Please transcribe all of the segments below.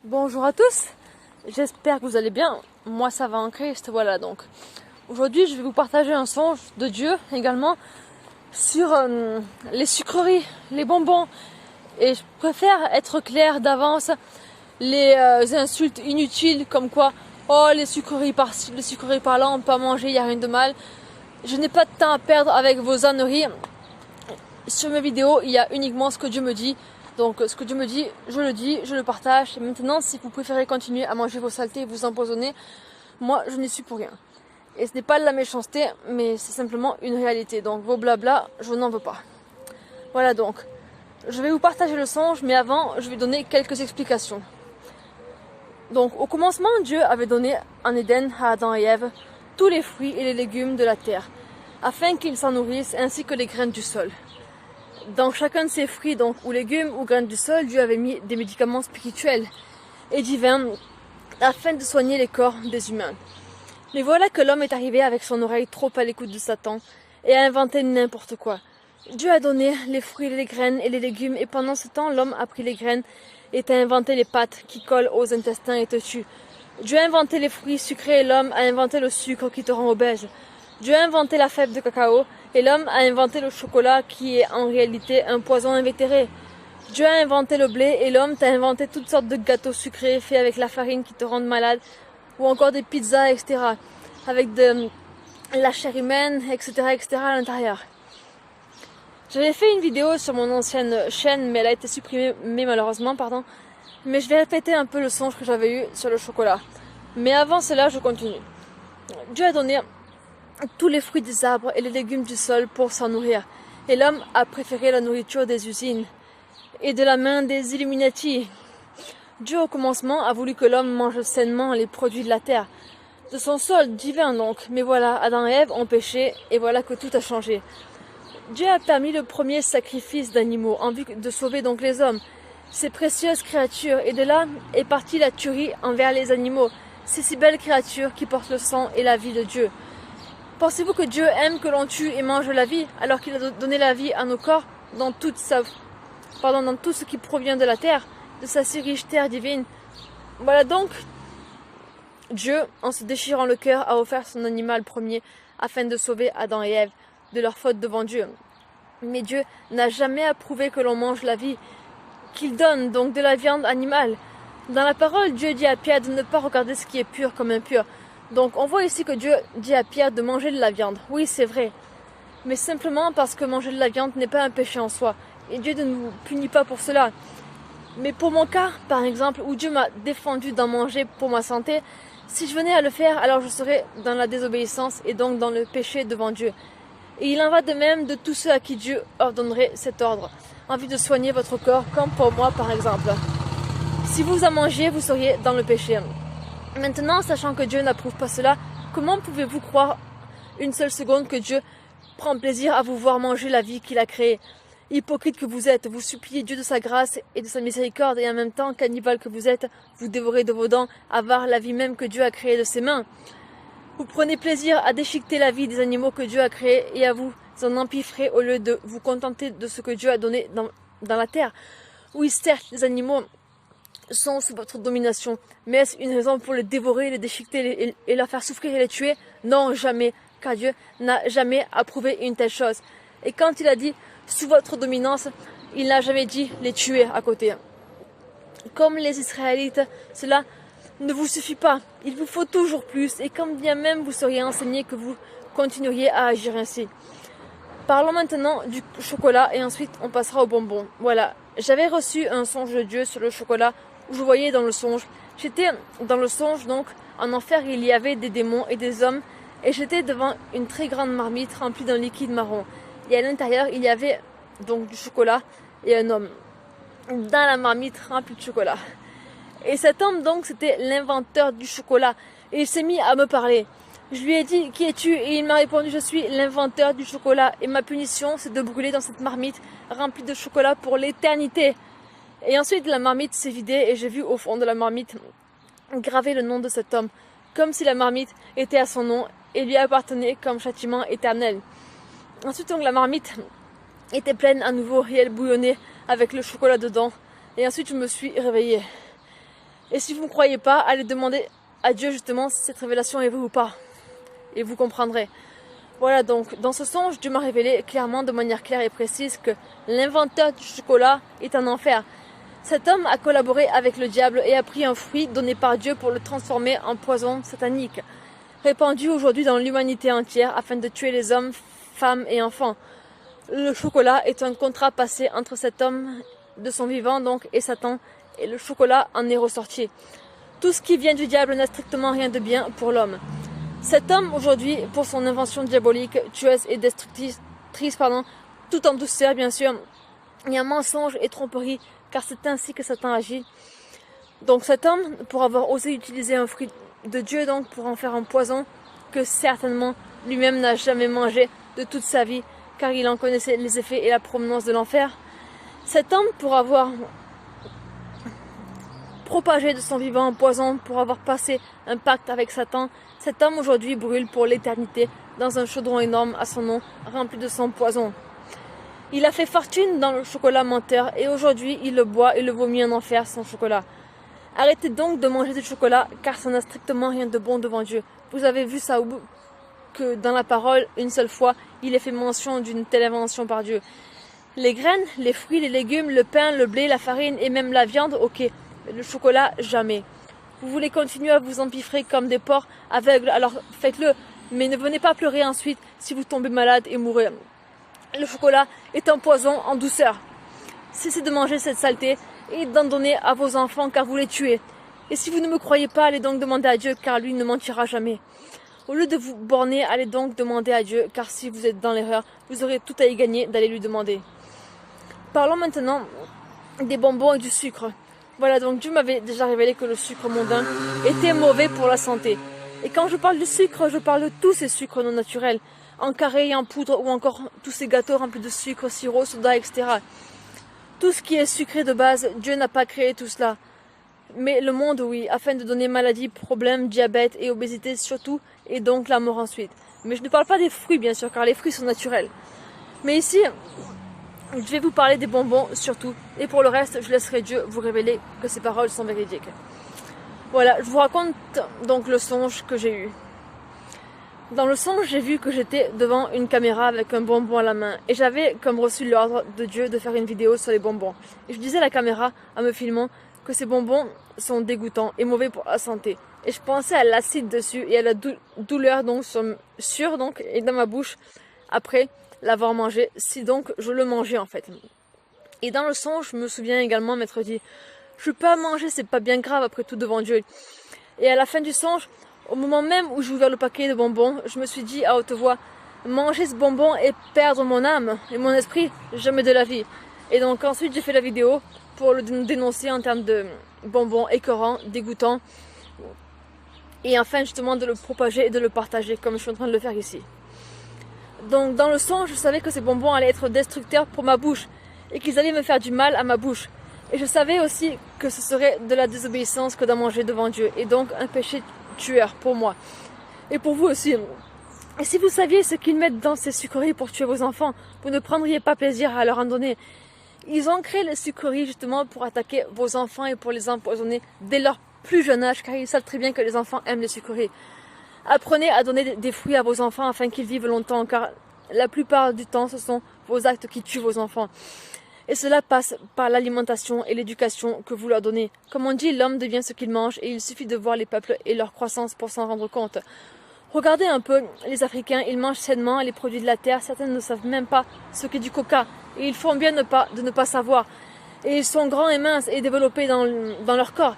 Bonjour à tous, j'espère que vous allez bien. Moi ça va en Christ, voilà donc. Aujourd'hui je vais vous partager un songe de Dieu également sur les sucreries, les bonbons. Et je préfère être claire d'avance, les insultes inutiles comme quoi oh les sucreries par-ci, les sucreries par-là, on peut pas manger, il n'y a rien de mal. Je n'ai pas de temps à perdre avec vos âneries. Sur mes vidéos, il y a uniquement ce que Dieu me dit. Donc ce que Dieu me dit, je le partage. Et maintenant, si vous préférez continuer à manger vos saletés et vous empoisonner, moi je n'y suis pour rien. Et ce n'est pas de la méchanceté, mais c'est simplement une réalité. Donc vos blabla, je n'en veux pas. Voilà donc, je vais vous partager le songe, mais avant, je vais donner quelques explications. Donc au commencement, Dieu avait donné en Éden à Adam et Ève tous les fruits et les légumes de la terre, afin qu'ils s'en nourrissent, ainsi que les graines du sol. Dans chacun de ces fruits donc, ou légumes ou graines du sol, Dieu avait mis des médicaments spirituels et divins afin de soigner les corps des humains. Mais voilà que l'homme est arrivé avec son oreille trop à l'écoute de Satan et a inventé n'importe quoi. Dieu a donné les fruits, les graines et les légumes, et pendant ce temps, l'homme a pris les graines et a inventé les pâtes qui collent aux intestins et te tuent. Dieu a inventé les fruits sucrés et l'homme a inventé le sucre qui te rend obèse. Dieu a inventé la fève de cacao et l'homme a inventé le chocolat qui est en réalité un poison invétéré. Dieu a inventé le blé et l'homme t'a inventé toutes sortes de gâteaux sucrés faits avec la farine qui te rendent malade, ou encore des pizzas, etc. avec de la chair humaine, etc. à l'intérieur. J'avais fait une vidéo sur mon ancienne chaîne, mais elle a été supprimée, malheureusement, Mais je vais répéter un peu le songe que j'avais eu sur le chocolat. Mais avant cela, je continue. Dieu a donné tous les fruits des arbres et les légumes du sol pour s'en nourrir. Et l'homme a préféré la nourriture des usines et de la main des Illuminati. Dieu au commencement a voulu que l'homme mange sainement les produits de la terre, de son sol divin donc. Mais voilà, Adam et Ève ont péché et voilà que tout a changé. Dieu a permis le premier sacrifice d'animaux en vue de sauver donc les hommes, ces précieuses créatures, et de là est partie la tuerie envers les animaux, ces si belles créatures qui portent le sang et la vie de Dieu. Pensez-vous que Dieu aime que l'on tue et mange la vie, alors qu'il a donné la vie à nos corps dans tout ce qui provient de la terre, de sa si riche terre divine? Voilà donc, Dieu, en se déchirant le cœur, a offert son animal premier afin de sauver Adam et Ève de leur faute devant Dieu. Mais Dieu n'a jamais approuvé que l'on mange la vie qu'il donne, donc de la viande animale. Dans la parole, Dieu dit à Pierre de ne pas regarder ce qui est pur comme impur. Donc on voit ici que Dieu dit à Pierre de manger de la viande. Oui, c'est vrai. Mais simplement parce que manger de la viande n'est pas un péché en soi. Et Dieu ne nous punit pas pour cela. Mais pour mon cas, par exemple, où Dieu m'a défendu d'en manger pour ma santé, si je venais à le faire, alors je serais dans la désobéissance et donc dans le péché devant Dieu. Et il en va de même de tous ceux à qui Dieu ordonnerait cet ordre, en vue de soigner votre corps, comme pour moi par exemple. Si vous en mangez, vous seriez dans le péché. Maintenant, sachant que Dieu n'approuve pas cela, comment pouvez-vous croire une seule seconde que Dieu prend plaisir à vous voir manger la vie qu'il a créée? Hypocrite que vous êtes, vous suppliez Dieu de sa grâce et de sa miséricorde, et en même temps, cannibale que vous êtes, vous dévorez de vos dents, avare la vie même que Dieu a créée de ses mains. Vous prenez plaisir à déchiqueter la vie des animaux que Dieu a créés et à vous en empiffrer au lieu de vous contenter de ce que Dieu a donné dans la terre. Oui, certes, les animaux sont sous votre domination, mais est-ce une raison pour les dévorer, les déchiqueter et leur faire souffrir et les tuer? Non, jamais, car Dieu n'a jamais approuvé une telle chose. Et quand il a dit sous votre dominance, il n'a jamais dit les tuer à côté. Comme les Israélites, cela ne vous suffit pas, il vous faut toujours plus, et quand bien même vous seriez enseigné que vous continueriez à agir ainsi. Parlons maintenant du chocolat et ensuite on passera aux bonbons. Voilà, j'avais reçu un songe de Dieu sur le chocolat où je voyais dans le songe. J'étais dans le songe donc, en enfer il y avait des démons et des hommes, et j'étais devant une très grande marmite remplie d'un liquide marron. Et à l'intérieur il y avait donc du chocolat et un homme dans la marmite remplie de chocolat. Et cet homme donc c'était l'inventeur du chocolat, et il s'est mis à me parler. Je lui ai dit qui es-tu, et il m'a répondu je suis l'inventeur du chocolat, et ma punition c'est de brûler dans cette marmite remplie de chocolat pour l'éternité. Et ensuite la marmite s'est vidée et j'ai vu au fond de la marmite gravé le nom de cet homme, comme si la marmite était à son nom et lui appartenait comme châtiment éternel. Ensuite donc la marmite était pleine à nouveau et elle bouillonnait avec le chocolat dedans, et ensuite je me suis réveillée. Et si vous ne croyez pas, allez demander à Dieu justement si cette révélation est vraie ou pas. Et vous comprendrez. Voilà, donc dans ce songe, Dieu m'a révélé clairement, de manière claire et précise, que l'inventeur du chocolat est un enfer. Cet homme a collaboré avec le diable et a pris un fruit donné par Dieu pour le transformer en poison satanique, répandu aujourd'hui dans l'humanité entière afin de tuer les hommes, femmes et enfants. Le chocolat est un contrat passé entre cet homme de son vivant donc et Satan, et le chocolat en est ressorti. Tout ce qui vient du diable n'a strictement rien de bien pour l'homme. Cet homme aujourd'hui, pour son invention diabolique, tueuse et destructrice, tout en douceur bien sûr, il y a mensonge et tromperie, car c'est ainsi que Satan agit. Donc cet homme, pour avoir osé utiliser un fruit de Dieu donc pour en faire un poison que certainement lui-même n'a jamais mangé de toute sa vie, car il en connaissait les effets et la provenance de l'enfer. Cet homme, pour avoir propagé de son vivant un poison, pour avoir passé un pacte avec Satan, cet homme aujourd'hui brûle pour l'éternité dans un chaudron énorme à son nom, rempli de son poison. Il a fait fortune dans le chocolat menteur et aujourd'hui il le boit et le vomit en enfer, son chocolat. Arrêtez donc de manger du chocolat car ça n'a strictement rien de bon devant Dieu. Vous avez vu ça que dans la parole, une seule fois, il est fait mention d'une telle invention par Dieu. Les graines, les fruits, les légumes, le pain, le blé, la farine et même la viande, ok. Mais le chocolat, jamais. Vous voulez continuer à vous empiffrer comme des porcs aveugles, alors faites-le. Mais ne venez pas pleurer ensuite si vous tombez malade et mourrez. Le chocolat est un poison en douceur. Cessez de manger cette saleté et d'en donner à vos enfants car vous les tuez. Et si vous ne me croyez pas, allez donc demander à Dieu car lui ne mentira jamais. Au lieu de vous borner, allez donc demander à Dieu car si vous êtes dans l'erreur, vous aurez tout à y gagner d'aller lui demander. Parlons maintenant des bonbons et du sucre. Voilà, donc Dieu m'avait déjà révélé que le sucre mondain était mauvais pour la santé. Et quand je parle de sucre, je parle de tous ces sucres non naturels, en carré et en poudre, ou encore tous ces gâteaux remplis de sucre, sirop, soda, etc. Tout ce qui est sucré de base, Dieu n'a pas créé tout cela. Mais le monde, oui, afin de donner maladie, problèmes, diabète et obésité surtout, et donc la mort ensuite. Mais je ne parle pas des fruits, bien sûr, car les fruits sont naturels. Mais ici, je vais vous parler des bonbons surtout. Et pour le reste, je laisserai Dieu vous révéler que ces paroles sont véridiques. Voilà, je vous raconte donc le songe que j'ai eu. Dans le songe, j'ai vu que j'étais devant une caméra avec un bonbon à la main. Et j'avais comme reçu l'ordre de Dieu de faire une vidéo sur les bonbons. Et je disais à la caméra, en me filmant, que ces bonbons sont dégoûtants et mauvais pour la santé. Et je pensais à l'acide dessus et à la douleur donc et dans ma bouche après l'avoir mangé, si donc je le mangeais en fait. Et dans le songe, je me souviens également m'être dit, je peux pas manger, c'est pas bien grave après tout devant Dieu. Et à la fin du songe, au moment même où j'ai ouvert le paquet de bonbons, je me suis dit à haute voix, manger ce bonbon et perdre mon âme et mon esprit, jamais de la vie. Et donc ensuite j'ai fait la vidéo pour le dénoncer en termes de bonbons écœurants, dégoûtants, et enfin justement de le propager et de le partager comme je suis en train de le faire ici. Donc dans le songe, je savais que ces bonbons allaient être destructeurs pour ma bouche et qu'ils allaient me faire du mal à ma bouche. Et je savais aussi que ce serait de la désobéissance que d'en manger devant Dieu et donc un péché tueur pour moi et pour vous aussi. Et si vous saviez ce qu'ils mettent dans ces sucreries pour tuer vos enfants, vous ne prendriez pas plaisir à leur en donner. Ils ont créé les sucreries justement pour attaquer vos enfants et pour les empoisonner dès leur plus jeune âge, car ils savent très bien que les enfants aiment les sucreries. Apprenez à donner des fruits à vos enfants afin qu'ils vivent longtemps, car la plupart du temps, ce sont vos actes qui tuent vos enfants. Et cela passe par l'alimentation et l'éducation que vous leur donnez. Comme on dit, l'homme devient ce qu'il mange et il suffit de voir les peuples et leur croissance pour s'en rendre compte. Regardez un peu les Africains, ils mangent sainement les produits de la terre, certains ne savent même pas ce qu'est du coca. Et ils font bien de ne pas savoir. Et ils sont grands et minces et développés dans leur corps.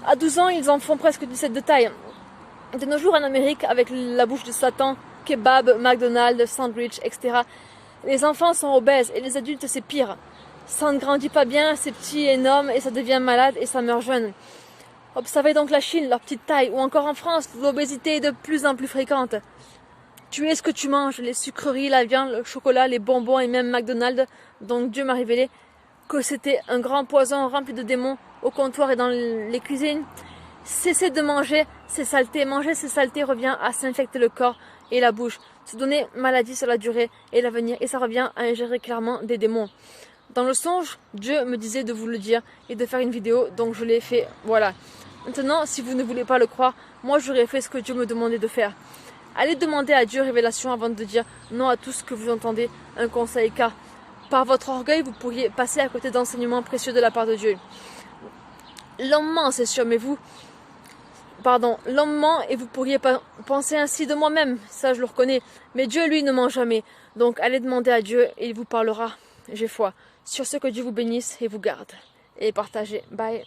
À 12 ans, ils en font presque 17 de taille. De nos jours en Amérique, avec la bouche de Satan, kebab, McDonald's, sandwich, etc., les enfants sont obèses et les adultes c'est pire. Ça ne grandit pas bien, c'est petit et énorme et ça devient malade et ça meurt jeune. Observez donc la Chine, leur petite taille, ou encore en France, l'obésité est de plus en plus fréquente. Tu es ce que tu manges, les sucreries, la viande, le chocolat, les bonbons et même McDonald's. Donc Dieu m'a révélé que c'était un grand poison rempli de démons au comptoir et dans les cuisines. Cessez de manger ces saletés. Manger ces saletés revient à s'infecter le corps et la bouche, se donner maladie sur la durée et l'avenir. Et ça revient à ingérer clairement des démons. Dans le songe, Dieu me disait de vous le dire et de faire une vidéo, donc je l'ai fait, voilà. Maintenant, si vous ne voulez pas le croire, moi j'aurais fait ce que Dieu me demandait de faire. Allez demander à Dieu révélation avant de dire non à tout ce que vous entendez, un conseil, car par votre orgueil, vous pourriez passer à côté d'enseignements précieux de la part de Dieu. L'homme ment, c'est sûr, mais l'homme ment et vous pourriez penser ainsi de moi-même, ça je le reconnais, mais Dieu lui ne ment jamais. Donc allez demander à Dieu et il vous parlera, j'ai foi. Sur ce, que Dieu vous bénisse et vous garde. Et partagez. Bye.